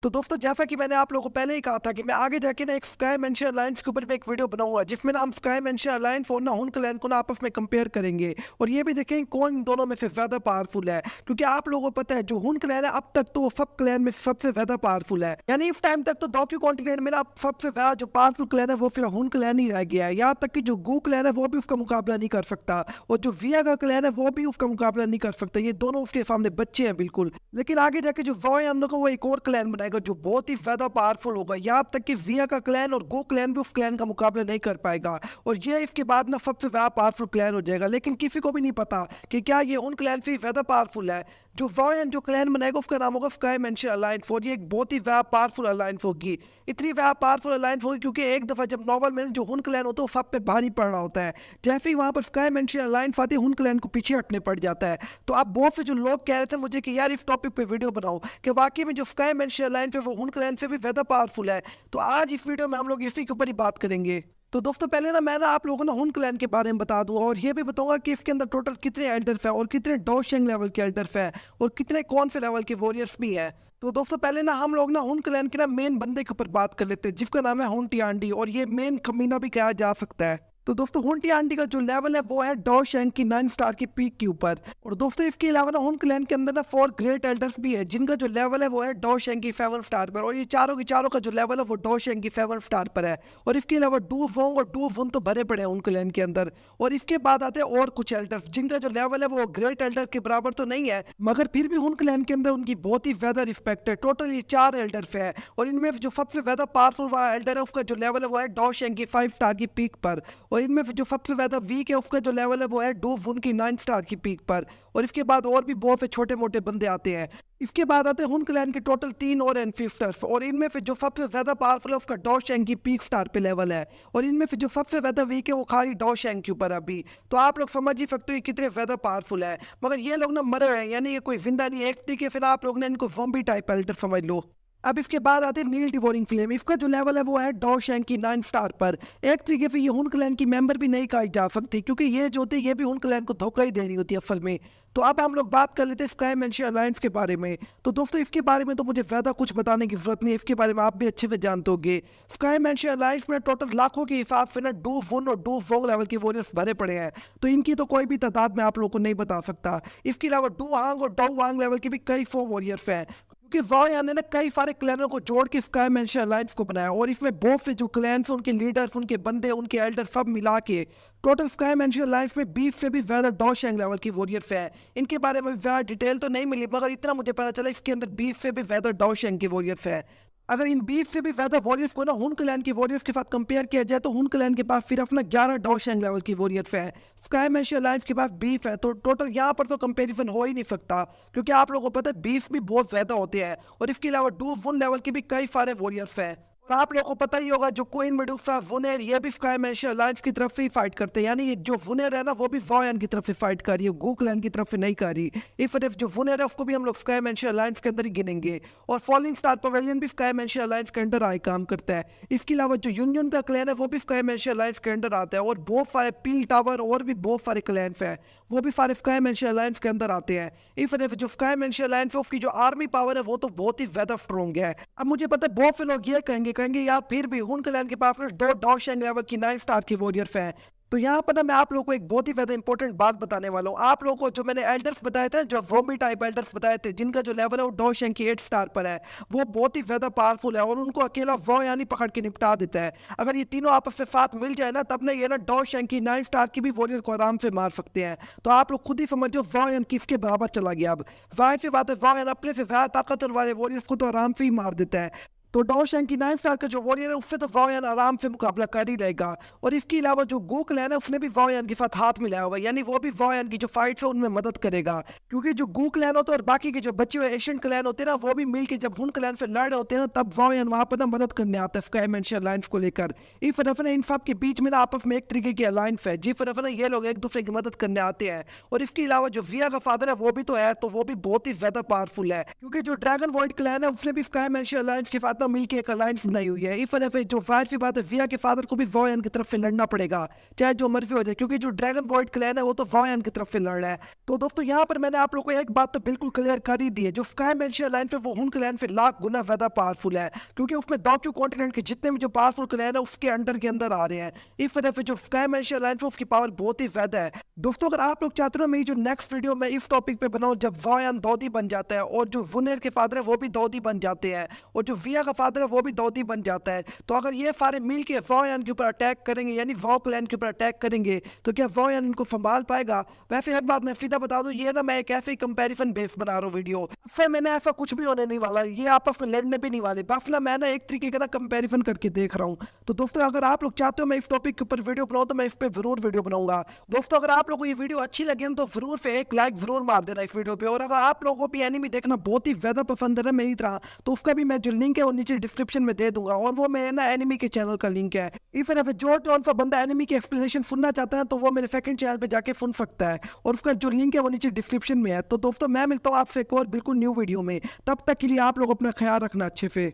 तो दोस्तों जैसा कि मैंने आप लोगों को पहले ही कहा था कि मैं आगे जाके ना एक स्काई मेंशन अलायंस के ऊपर भी एक वीडियो बनाऊंगा जिसमें ना हम स्काई मेंशन अलायंस और ना हुन क्लैन को ना आपस में कंपेयर करेंगे और ये भी देखेंगे कौन इन दोनों में से ज्यादा पावरफुल है। क्योंकि आप लोगों को पता है जो हुन क्लैन है अब तक तो वो सब क्लैन में सबसे ज्यादा पावरफुल है, यानी इस टाइम तक तो डॉक्यू कॉन्टिनेंट में ना अब सबसे ज्यादा जो पावरफुल क्लैन है वो फिर हुन क्लैन ही रह गया है। यहाँ तक कि जो गू क्लैन है वो भी उसका मुकाबला नहीं कर सकता और जो विया का क्लैन है वो भी उसका मुकाबला नहीं कर सकता। ये दोनों उसके सामने बच्चे हैं बिल्कुल। लेकिन आगे जाके जो वॉय हम लोग को वो एक और क्लैन बनाएगा जो बहुत ही ज्यादा पावरफुल होगा। यहाँ तक कि विया का क्लैन और गो क्लैन भी उस क्लैन का मुकाबला नहीं कर पाएगा और ये इसके बाद ना सबसे ज्यादा पावरफुल क्लैन हो जाएगा। लेकिन किसी को भी नहीं पता कि क्या ये उन क्लैन से ज्यादा पावरफुल है। जो वॉयन जो क्लैन बनाएगा उसका नाम होगा स्काई मेंशन अलायंस और ये एक बहुत ही ज्यादा पावरफुल अलायंस होगी। इतनी ज्यादा पावरफुल अलायंस होगी क्योंकि एक दफा जब नॉर्मल में जो हुन क्लैन होता है वो सब पे भारी पड़ रहा होता है, जैसे ही वहां पर स्काई मेंशन अलायंस आती है हुन क्लैन को पीछे हटने पड़ जाता है। तो अब बहुत से जो लोग कह रहे थे मुझे कि यार इस टॉपिक पे वीडियो बनाओ कि वाकई में जो स्काई मेंशन अलायंस है वो हुन क्लैन से भी ज्यादा पावरफुल है। तो आज इस वीडियो में हम लोग इसी के ऊपर ही बात करेंगे। तो दोस्तों पहले ना मैं ना आप लोगों को ना हुन क्लैन के बारे में बता दूंगा और ये भी बताऊंगा कि इसके अंदर टोटल कितने एल्डर्स हैं और कितने डोशेंग लेवल के एल्डर्स हैं और कितने कौन से लेवल के वॉरियर्स भी हैं। तो दोस्तों पहले ना हम लोग ना हुन क्लैन के ना मेन बंदे के ऊपर बात कर लेते हैं जिसका नाम है हुन टियांडी और ये मेन कमीना भी कहा जा सकता है। तो दोस्तों हुन टियांडी का जो लेवल है वो है डोशेंग की 9 स्टार की पीक के ऊपर। और दोस्तों इसके अलावा ना हुन क्लैन के अंदर ना 4 ग्रेट एल्डर्स भी है जिनका जो लेवल है वो है डोशेंग की 7 स्टार पर और ये चारों के चारों का जो लेवल है वो डोशेंग की 7 स्टार पर है। और इसके अलावा डू वोंग और डू वुन तो भरे पड़े हैं हुन क्लैन के अंदर। और इसके बाद आते हैं और कुछ एल्डर्स जिनका जो लेवल है वो ग्रेट एल्डर के बराबर तो नहीं है मगर फिर भी हुन क्लैन के अंदर उनकी बहुत ही ज्यादा रिस्पेक्ट है। टोटल ये 4 एल्डर्स है और इनमें जो सबसे ज्यादा पावरफुल एल्डर है उसका जो लेवल है वो है डोशेंग की 5 स्टार की पीक पर। और इनमें जो सबसे ज्यादा वीक है उसका जो लेवल है वो है डू वुन की 9 स्टार की पीक पर। और इसके बाद और भी बहुत से छोटे मोटे बंदे आते हैं। इसके बाद आते हैं हुन क्लैन के टोटल 3 और एनफिस्टर्स और इनमें से जो सबसे ज्यादा पावरफुल है उसका डोशेंग की पीक स्टार पे लेवल है और इनमें से जो सबसे ज्यादा वीक है वो खाली डोशेंग के ऊपर अभी। तो आप लोग समझ ही सकते हो ये कितने ज्यादा पावरफुल है मगर ये लोग ना मरे हैं, यानी ये कोई जिंदा नहीं है। एक तरीके फिर आप लोग ने इनको ज़ॉम्बी टाइप एल्डर समझ लो। अब इसके बाद आते हैं नील डिवोरिंग फ्लेम। इसका जो लेवल है वो है डोशेंग की 9 स्टार पर। एक तरीके से ये हुन क्लैन की मेंबर भी नहीं कही जा सकती क्योंकि ये जो होती है ये भी हुन क्लैन को धोखा ही दे रही होती है असल में। तो अब हम लोग बात कर लेते हैं स्काई मेंशन अलायंस के बारे में। तो दोस्तों इसके बारे में तो मुझे ज़्यादा कुछ बताने की जरूरत नहीं है, इसके बारे में आप भी अच्छे से जानते होंगे। स्काई मेंशन अलायंस में टोटल लाखों के हिसाब से ना डू वुन और डू वोंग लेवल के वॉरियर्स भरे पड़े हैं। तो इनकी तो कोई भी तादाद मैं आप लोगों को नहीं बता सकता। इसके अलावा डू हांग और डो वांग लेवल के भी कई 4 वॉरियर्स हैं क्योंकि वॉयन ने ना कई सारे क्लैनों को जोड़ के स्काई मेंशन अलायंस को बनाया और इसमें बहुत से जो क्लैन्स उनके लीडर्स उनके बंदे उनके एल्डर सब मिला के टोटल स्काई मेंशन अलायंस में 20 से भी ज्यादा डोशेंग लेवल की वॉरियर्स है। इनके बारे में ज्यादा डिटेल तो नहीं मिली मगर इतना मुझे पता चला इसके अंदर 20 से भी ज्यादा डोशेंग की वॉरियर्स है। अगर इन 20 से भी ज्यादा वॉरियर्स को ना हुन क्लैन की वॉरियर्स के साथ कंपेयर किया जाए तो हुन क्लैन के पास सिर्फ ना 11 डोशेंग लेवल की वॉरियर्स है। स्काई मेंशन अलायंस के पास 20 है तो टोटल यहाँ पर तो कंपैरिजन हो ही नहीं सकता क्योंकि आप लोगों को पता है 20 भी बहुत ज्यादा होते हैं। और इसके अलावा डू वुन लेवल के भी कई सारे वॉरियर्स हैं। और आप लोगों को पता ही होगा जो क्वीन मेडुसा वुनेर ये भी स्काई मेंशन अलायंस की तरफ से ही फाइट करते हैं, यानी ये जो वुनेर है ना वो भी वॉयन की तरफ से फाइट कर रही है, गू क्लैन की तरफ से नहीं कर रही। इस वजह जो वुनेर है उसको भी हम लोग स्काई मेंशन अलायंस के अंदर ही गिनेंगे। और फॉलिंग स्टार पवेलियन भी स्काई मेंशन अलायंस के अंडर आए काम करता है। इसके अलावा जो यूनियन का क्लैन है वो भी स्काई मेंशन अलायंस के अंडर आता है और बहुत सारे पील टावर और भी बहुत सारे क्लैन्स हैं वो भी सारे स्काई मेंशन अलायंस के अंदर आते हैं। इस वजह से जो स्काई मेंशन अलायंस है उसकी जो आर्मी पावर है वो तो बहुत ही ज्यादा स्ट्रॉन्ग है। अब मुझे पता है बहुत से लोग ये कहेंगे यार फिर भी हुन क्लैन के पास 2 डोशेंग लेवल की 9 स्टार की वॉरियर्स हैं। तो यहाँ पर ना मैं आप लोगों को एक बहुत ही ज्यादा इंपॉर्टेंट बात बताने वाला हूँ। आप लोगों को जो मैंने एल्डर्स बताए थे जो ज़ॉम्बी टाइप एल्डर्स बताए थे जिनका जो लेवल है वो डोशेंग की 8 स्टार पर है, वो बहुत ही ज्यादा पावरफुल है और उनको अकेला वो यानी पकड़ के निपटा देता है। अगर ये तीनों आपस से साथ मिल जाए ना तब ना ये ना डोशेंग की 9 स्टार की भी वॉरियर को आराम से मार सकते हैं। तो आप लोग खुद ही समझो वॉयन किसके बराबर चला गया। अब जाहिर सी बात है वॉयन अपने से ज्यादा ताकतवर वाले वॉरियर्स को तो आराम से ही मार देता है। तो डोशेंग की 9 स्टार का जो वॉरियर है उससे तो वॉयन आराम से मुकाबला कर ही रहेगा। और इसके अलावा जो गू क्लैन है उसने भी वॉयन के साथ हाथ मिलाया हुआ है, यानी वो भी वॉयन की जो फाइट्स है उनमें मदद करेगा। क्योंकि जो गू क्लैन होता है और बाकी के जो बचे हुए एशियन क्लैन होते हैं ना वो भी मिलकर जब हुन क्लैन से लड़ रहे होते हैं ना तब वॉयन वहां पर ना मदद करने आता है स्काई मेंशन अलायंस को लेकर। इस तरफ ना इन सब के बीच में ना आपस में एक तरीके की अलायंस है जिस तरफ ना ये लोग एक दूसरे की मदद करने आते हैं। और इसके अलावा जो विया का फादर है वो भी तो है, तो वो भी बहुत ही ज्यादा पावरफुल है क्योंकि जो ड्रैगन वॉइड क्लैन है उसने भी स्काई मेंशन अलायंस के साथ पार्टनर मिलकर एक अलायंस बनाई हुई है। इस वजह से जो जाहिर सी बात है विया के फादर को भी वॉयन की तरफ से लड़ना पड़ेगा, चाहे जो मर्जी हो जाए, क्योंकि जो ड्रैगन वॉइड क्लैन है वो तो वॉयन की तरफ से लड़ रहा है। तो दोस्तों यहाँ पर मैंने आप लोगों को एक बात तो बिल्कुल क्लियर कर ही दी है, जो स्काई मेंशन अलायंस है वो हुन क्लैन से लाख गुना ज्यादा पावरफुल है, क्योंकि उसमें डॉक्यू कॉन्टिनेंट के जितने भी जो पावरफुल क्लैन है उसके अंडर के अंदर आ रहे हैं। इस वजह से जो स्काई मेंशन अलायंस है उसकी पावर बहुत ही ज्यादा है। दोस्तों अगर आप लोग चाहते हो मैं जो नेक्स्ट वीडियो में इस टॉपिक पे बनाऊं, जब वॉयन दौदी बन जाता है और जो वुनेर के फादर है वो भी दौदी बन जाते हैं और जो विया का फादर है वो भी दौदी बन जाता है, तो अगर ये सारे मिल के वॉयन के ऊपर अटैक करेंगे यानी वॉ क्लैन के ऊपर अटैक करेंगे तो क्या वॉयन इनको संभाल पाएगा? वैसे एक बात मैं सीधा बता दूं, ये ना मैं एक ऐसे ही कंपैरिजन बेस बना रहा हूँ वीडियो, फिर मैंने ऐसा कुछ भी होने नहीं वाला, ये आपस में लड़ने भी नहीं वाले, बस ना मैं ना एक तरीके का ना कंपैरिजन करके देख रहा हूँ। तो दोस्तों अगर आप लोग चाहते हो मैं इस टॉपिक के ऊपर वीडियो बनाऊँ तो मैं इस पर जरूर वीडियो बनाऊंगा। दोस्तों अगर आप लोगों को ये वीडियो अच्छी लगे ना तो जरूर से एक लाइक जरूर मार देना इस वीडियो पे, और अगर आप लोगों को भी एनिमी देखना बहुत ही ज्यादा पसंद है मेरी तरह तो उसका भी मैं जो लिंक है वो नीचे डिस्क्रिप्शन में दे दूंगा, और वो मेरे ना एनिमी के चैनल का लिंक है। इस तरह जो कौन सा बंदा एनिमी की एक्सप्लेनेशन सुनना चाहता है तो वो मेरे सेकंड चैनल पे जाके सुन सकता है, और उसका जो लिंक है वो नीचे डिस्क्रिप्शन में है। तो दोस्तों मैं मिलता हूँ आपसे एक और बिल्कुल न्यू वीडियो में, तब तक के लिए आप लोग अपना ख्याल रखना अच्छे से।